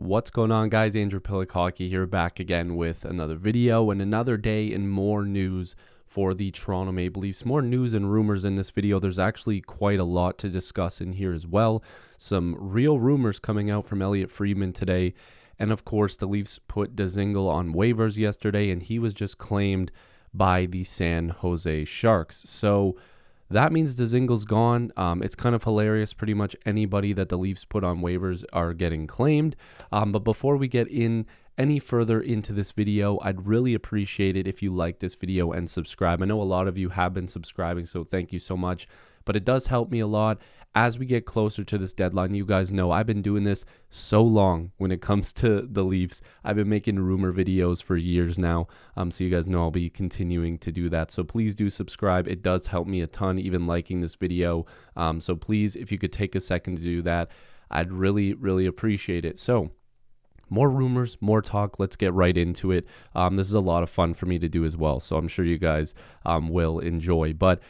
What's going on, guys? Andrew Piluk Hockey here, back again with another video and another day and more news for the Toronto Maple Leafs. More news and rumors in this video. There's actually quite a lot to discuss in here as well. Some real rumors coming out from Elliotte Friedman today. And of course, the Leafs put Dzingel on waivers yesterday, and he was just claimed by the San Jose Sharks. So that means Dzingel's gone. It's kind of hilarious. Pretty much anybody that the Leafs put on waivers are getting claimed. But before we get in any further into this video, I'd really appreciate it if you like this video and subscribe. I know a lot of you have been subscribing, so thank you so much. But it does help me a lot as we get closer to this deadline. You guys know I've been doing this so long when it comes to the Leafs. I've been making rumor videos for years now, so you guys know I'll be continuing to do that. So please do subscribe. It does help me a ton, even liking this video. So please, if you could take a second to do that, I'd really, really appreciate it. So more rumors, more talk. Let's get right into it. This is a lot of fun for me to do as well, so I'm sure you guys will enjoy. But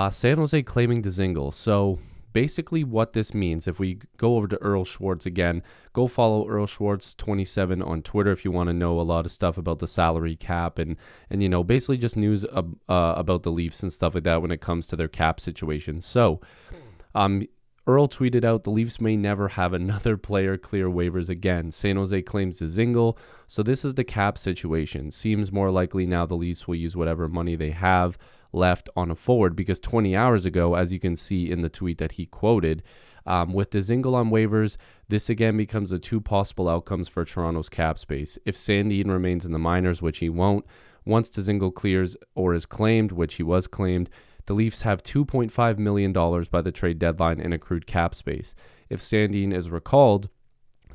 San Jose claiming Dzingel. So basically what this means, if we go over to Earl Schwartz again, go follow Earl Schwartz 27 on Twitter if you want to know a lot of stuff about the salary cap and you know, basically just news about the Leafs and stuff like that when it comes to their cap situation. So Earl tweeted out, the Leafs may never have another player clear waivers again. San Jose claims Dzingel. So this is the cap situation. Seems more likely now the Leafs will use whatever money they have left on a forward, because 20 hours ago, as you can see in the tweet that he quoted, with Dzingel on waivers, this again becomes the two possible outcomes for Toronto's cap space. If Sandin remains in the minors, which he won't, once Dzingel clears or is claimed, which he was claimed, the Leafs have $2.5 million by the trade deadline in accrued cap space. If Sandin is recalled,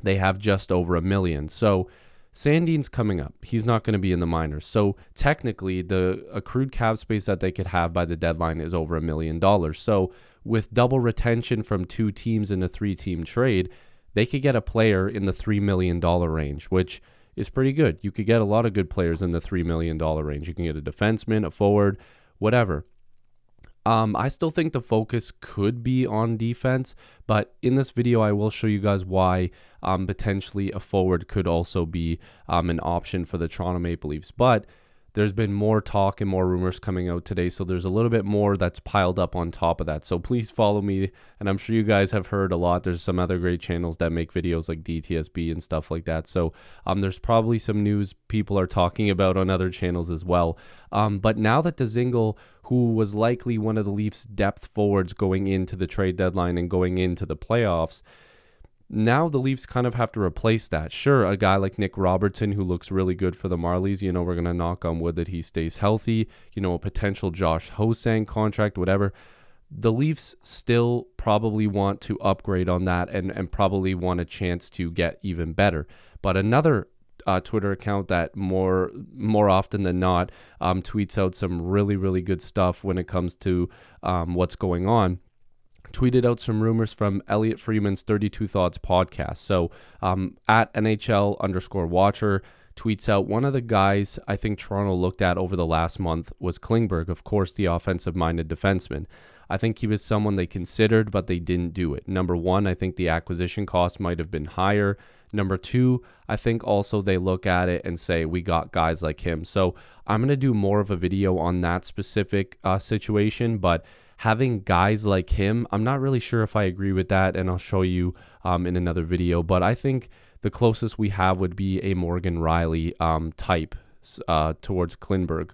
they have just over $1 million. So Sandin's coming up. He's not going to be in the minors. So technically, the accrued cap space that they could have by the deadline is over $1 million. So with double retention from two teams in a three-team trade, they could get a player in the $3 million range, which is pretty good. You could get a lot of good players in the $3 million range. You can get a defenseman, a forward, whatever. I still think the focus could be on defense, but in this video, I will show you guys why potentially a forward could also be an option for the Toronto Maple Leafs. But there's been more talk and more rumors coming out today, so there's a little bit more that's piled up on top of that. So please follow me, and I'm sure you guys have heard a lot. There's some other great channels that make videos like DTSB and stuff like that. So there's probably some news people are talking about on other channels as well. But now that Dzingel, who was likely one of the Leafs' depth forwards going into the trade deadline and going into the playoffs, now the Leafs kind of have to replace that. Sure, a guy like Nick Robertson, who looks really good for the Marlies, you know, we're going to knock on wood that he stays healthy, you know, a potential Josh Ho-Sang contract, whatever. The Leafs still probably want to upgrade on that and probably want a chance to get even better. But another Twitter account that more often than not tweets out some really, really good stuff when it comes to what's going on, tweeted out some rumors from Elliotte Friedman's 32 Thoughts podcast. So at NHL_watcher tweets out, one of the guys I think Toronto looked at over the last month was Klingberg, of course, the offensive-minded defenseman. I think he was someone they considered, but they didn't do it. Number one, I think the acquisition cost might have been higher. Number two, I think also they look at it and say, we got guys like him. So I'm going to do more of a video on that specific situation, but having guys like him, I'm not really sure if I agree with that, and I'll show you in another video. But I think the closest we have would be a Morgan Riley type towards Klingberg.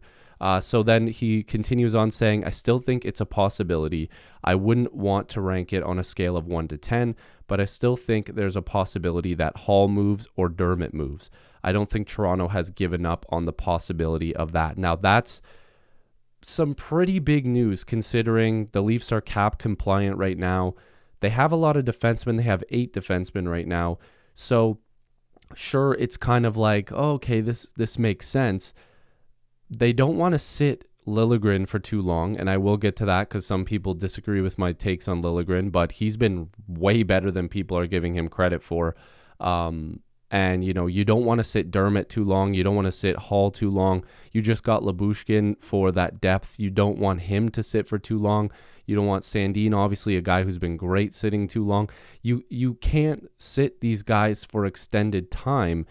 So then he continues on saying, I still think it's a possibility. I wouldn't want to rank it on a scale of 1 to 10, but I still think there's a possibility that Holl moves or Dermott moves. I don't think Toronto has given up on the possibility of that. Now, that's some pretty big news considering the Leafs are cap compliant right now. They have a lot of defensemen. They have 8 defensemen right now. So sure, it's kind of like, oh, okay, this makes sense. They don't want to sit Liljegren for too long, and I will get to that because some people disagree with my takes on Liljegren, but he's been way better than people are giving him credit for. And, you don't want to sit Dermott too long. You don't want to sit Holl too long. You just got Lyubushkin for that depth. You don't want him to sit for too long. You don't want Sandin, obviously a guy who's been great, sitting too long. You can't sit these guys for extended time,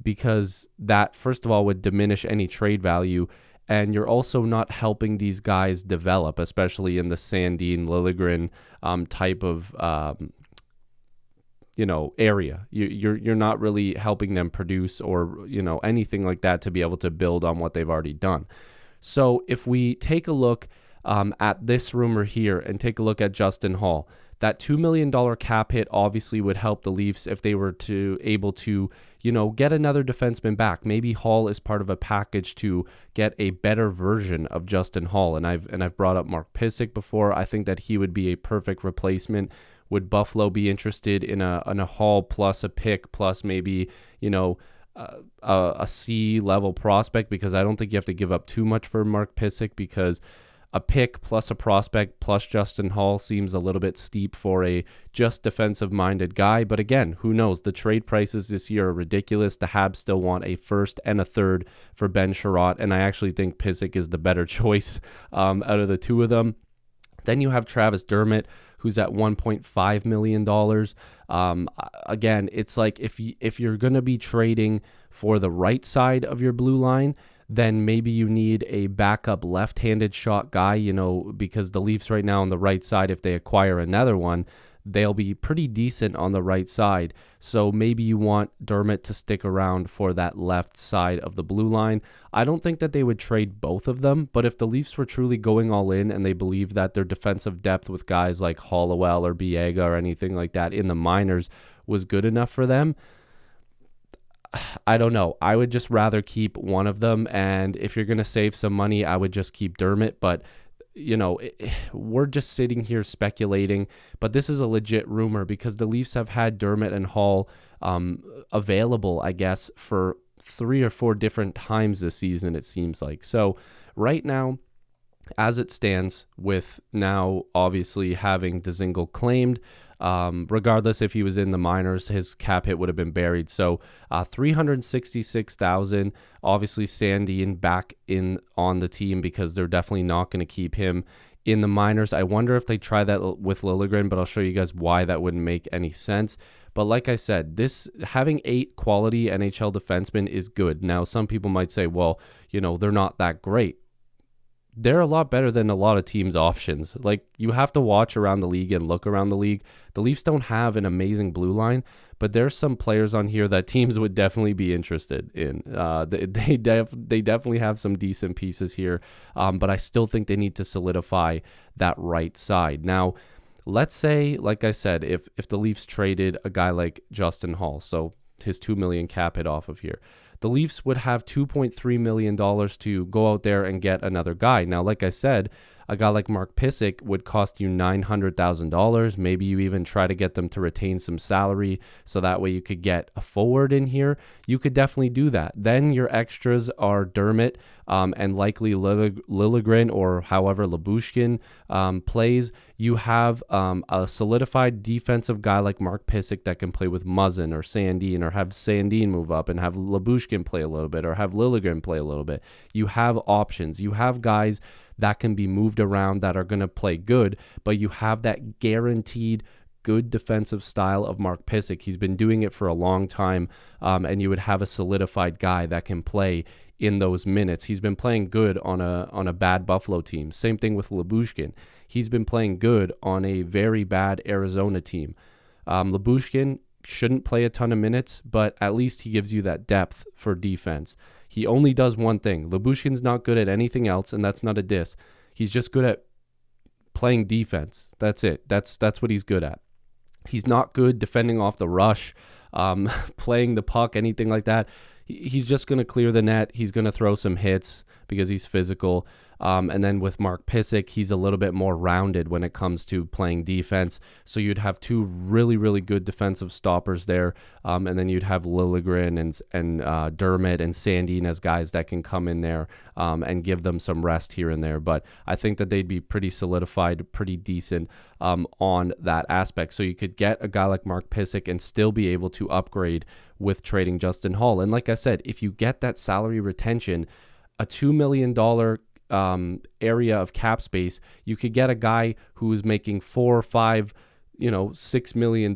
because that, first of all, would diminish any trade value. And you're also not helping these guys develop, especially in the Sandin, Liljegren type of area. You're not really helping them produce or anything like that to be able to build on what they've already done. So if we take a look at this rumor here and take a look at Justin Holl, that $2 million cap hit obviously would help the Leafs if they were able to get another defenseman back. Maybe Holl is part of a package to get a better version of Justin Holl. And I've brought up Mark Pysyk before. I think that he would be a perfect replacement. Would Buffalo be interested in a Holl plus a pick plus maybe a C level prospect? Because I don't think you have to give up too much for Mark Pysyk, because a pick plus a prospect plus Justin Holl seems a little bit steep for a just defensive-minded guy. But again, who knows? The trade prices this year are ridiculous. The Habs still want a first and a third for Ben Sherratt, and I actually think Pysyk is the better choice out of the two of them. Then you have Travis Dermott, who's at $1.5 million. Again, it's like if you're going to be trading for the right side of your blue line, then maybe you need a backup left-handed shot guy, because the Leafs right now on the right side, if they acquire another one, they'll be pretty decent on the right side. So maybe you want Dermott to stick around for that left side of the blue line. I don't think that they would trade both of them, but if the Leafs were truly going all in and they believe that their defensive depth with guys like Hollowell or Biega or anything like that in the minors was good enough for them, I don't know. I would just rather keep one of them, and if you're going to save some money, I would just keep Dermott. But we're just sitting here speculating, but this is a legit rumor because the Leafs have had Dermott and Holl available, I guess, for 3 or 4 different times this season, it seems like. So right now, as it stands, with now obviously having Dzingel claimed, regardless if he was in the minors, his cap hit would have been buried. So $366,000. Obviously, Sandin back in on the team because they're definitely not going to keep him in the minors. I wonder if they try that with Liljegren, but I'll show you guys why that wouldn't make any sense. But like I said, this having 8 quality NHL defensemen is good. Now, some people might say, well, they're not that great. They're a lot better than a lot of teams' options. Like, you have to watch around the league and look around the league. The Leafs don't have an amazing blue line, but there's some players on here that teams would definitely be interested in. They definitely have some decent pieces here, but I still think they need to solidify that right side. Now, let's say, like I said, if the Leafs traded a guy like Justin Holl, so his $2 million cap hit off of here, the Leafs would have $2.3 million to go out there and get another guy. Now, like I said, a guy like Mark Pysyk would cost you $900,000. Maybe you even try to get them to retain some salary so that way you could get a forward in here. You could definitely do that. Then your extras are Dermott and likely Liljegren or however Lyubushkin plays. You have a solidified defensive guy like Mark Pysyk that can play with Muzzin or Sandin, or have Sandin move up and have Lyubushkin play a little bit, or have Liljegren play a little bit. You have options. You have guys that can be moved around that are going to play good, but you have that guaranteed good defensive style of Mark Pysyk. He's been doing it for a long time, and you would have a solidified guy that can play in those minutes. He's been playing good on a bad Buffalo team. Same thing with Lyubushkin. He's been playing good on a very bad Arizona team. Lyubushkin shouldn't play a ton of minutes, but at least he gives you that depth for defense. He only does one thing. Lyubushkin's not good at anything else, and that's not a diss. He's just good at playing defense. That's it. That's what he's good at. He's not good defending off the rush, playing the puck, anything like that. He's just going to clear the net. He's going to throw some hits because he's physical. And then with Mark Pysyk, he's a little bit more rounded when it comes to playing defense. So you'd have two really, really good defensive stoppers there. And then you'd have Liljegren and Dermott and Sandin as guys that can come in there and give them some rest here and there. But I think that they'd be pretty solidified, pretty decent on that aspect. So you could get a guy like Mark Pysyk and still be able to upgrade with trading Justin Holl. And like I said, if you get that salary retention, a $2 million area of cap space, you could get a guy who's making $4 or $5, $6 million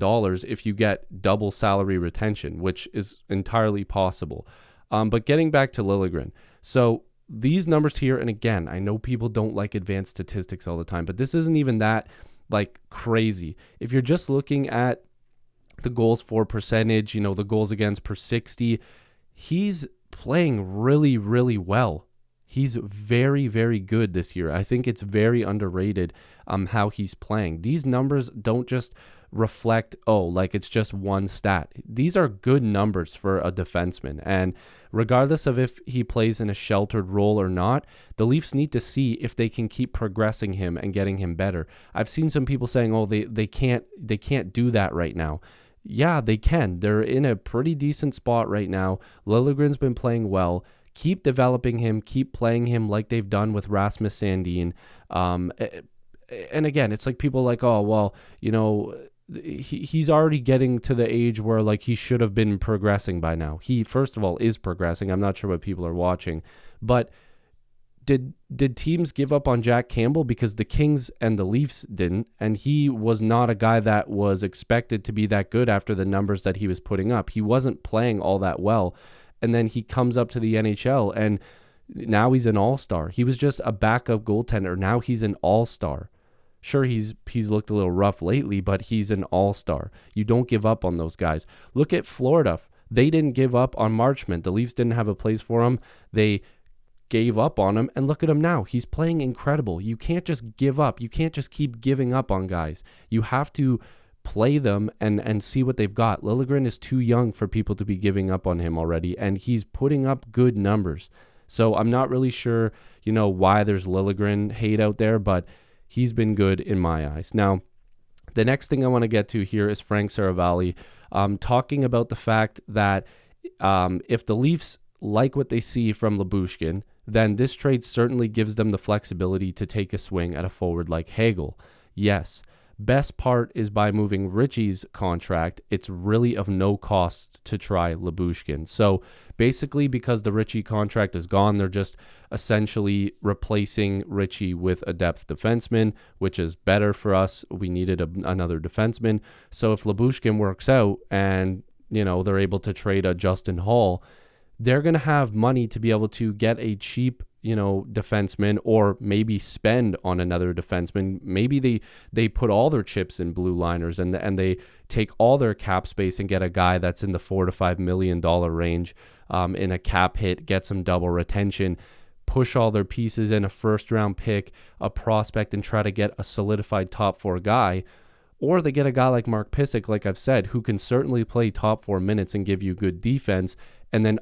if you get double salary retention, which is entirely possible. But getting back to Liljegren, so these numbers here, and again, I know people don't like advanced statistics all the time, but this isn't even that like crazy. If you're just looking at the goals for percentage, the goals against per 60, he's playing really, really well. He's very, very good this year. I think it's very underrated how he's playing. These numbers don't just reflect, like it's just one stat. These are good numbers for a defenseman. And regardless of if he plays in a sheltered role or not, the Leafs need to see if they can keep progressing him and getting him better. I've seen some people saying, they can't do that right now. Yeah, they can. They're in a pretty decent spot right now. Liljegren's been playing well. Keep developing him, keep playing him like they've done with Rasmus Sandin. And again, it's like people like, he's already getting to the age where like he should have been progressing by now. He, first of all, is progressing. I'm not sure what people are watching, but did teams give up on Jack Campbell? Because the Kings and the Leafs didn't, and he was not a guy that was expected to be that good after the numbers that he was putting up. He wasn't playing all that well. And then he comes up to the NHL, and now he's an all-star. He was just a backup goaltender. Now he's an all-star. Sure, he's looked a little rough lately, but he's an all-star. You don't give up on those guys. Look at Florida. They didn't give up on Marchment. The Leafs didn't have a place for him. They gave up on him, and look at him now. He's playing incredible. You can't just give up. You can't just keep giving up on guys. You have to play them and see what they've got. Liljegren is too young for people to be giving up on him already, and he's putting up good numbers. So I'm not really sure, why there's Liljegren hate out there, but he's been good in my eyes. Now, the next thing I want to get to here is Frank Saravia talking about the fact that if the Leafs like what they see from Lyubushkin, then this trade certainly gives them the flexibility to take a swing at a forward like Hagel. Yes. Best part is by moving Ritchie's contract, it's really of no cost to try Lyubushkin. So basically, because the Ritchie contract is gone, they're just essentially replacing Ritchie with a depth defenseman, which is better for us. We needed another defenseman. So if Lyubushkin works out and, they're able to trade a Justin Holl, they're going to have money to be able to get a cheap defenseman, or maybe spend on another defenseman. Maybe they put all their chips in blue liners and they take all their cap space and get a guy that's in the $4 to $5 million range in a cap hit, get some double retention, push all their pieces in, a first round pick, a prospect, and try to get a solidified top 4 guy. Or they get a guy like Mark Pysyk, like I've said, who can certainly play top 4 minutes and give you good defense, and then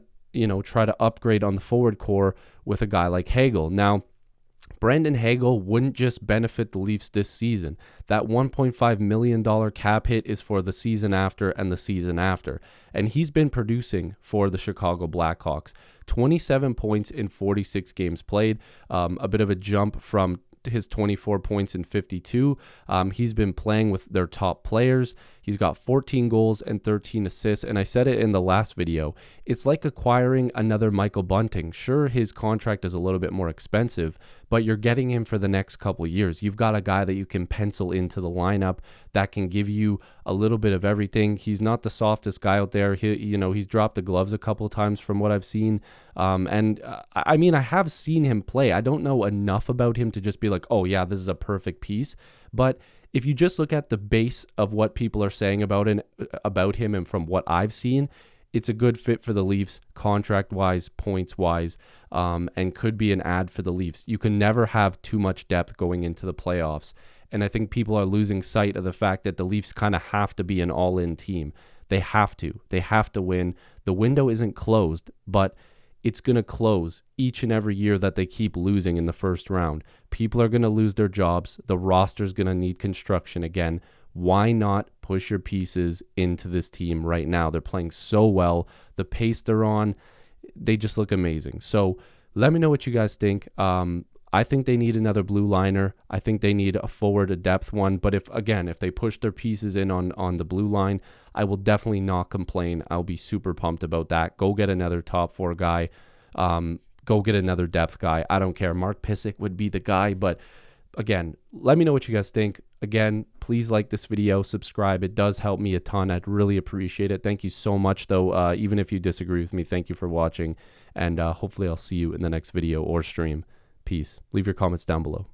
try to upgrade on the forward core with a guy like Hagel. Now, Brandon Hagel wouldn't just benefit the Leafs this season. That $1.5 million cap hit is for the season after and the season after. And he's been producing for the Chicago Blackhawks. 27 points in 46 games played, a bit of a jump from his 24 points in 52. He's been playing with their top players. He's got 14 goals and 13 assists. And I said it in the last video, it's like acquiring another Michael Bunting. Sure, his contract is a little bit more expensive, but you're getting him for the next couple of years. You've got a guy that you can pencil into the lineup that can give you a little bit of everything. He's not the softest guy out there. He's dropped the gloves a couple of times from what I've seen. I mean, I have seen him play. I don't know enough about him to just be like, oh yeah, this is a perfect piece. But if you just look at the base of what people are saying about him and from what I've seen, it's a good fit for the Leafs contract-wise, points-wise, and could be an ad for the Leafs. You can never have too much depth going into the playoffs. And I think people are losing sight of the fact that the Leafs kind of have to be an all-in team. They have to. They have to win. The window isn't closed, but it's going to close each and every year that they keep losing in the first round. People are going to lose their jobs. The roster's going to need construction again. Why not push your pieces into this team right now? They're playing so well. The pace they're on, they just look amazing. So let me know what you guys think. I think they need another blue liner. I think they need a forward, a depth one. But if they push their pieces in on the blue line, I will definitely not complain. I'll be super pumped about that. Go get another top 4 guy. Go get another depth guy. I don't care. Mark Pysyk would be the guy. But again, let me know what you guys think. Again, please like this video, subscribe. It does help me a ton. I'd really appreciate it. Thank you so much, though. Even if you disagree with me, thank you for watching. And hopefully I'll see you in the next video or stream. Peace. Leave your comments down below.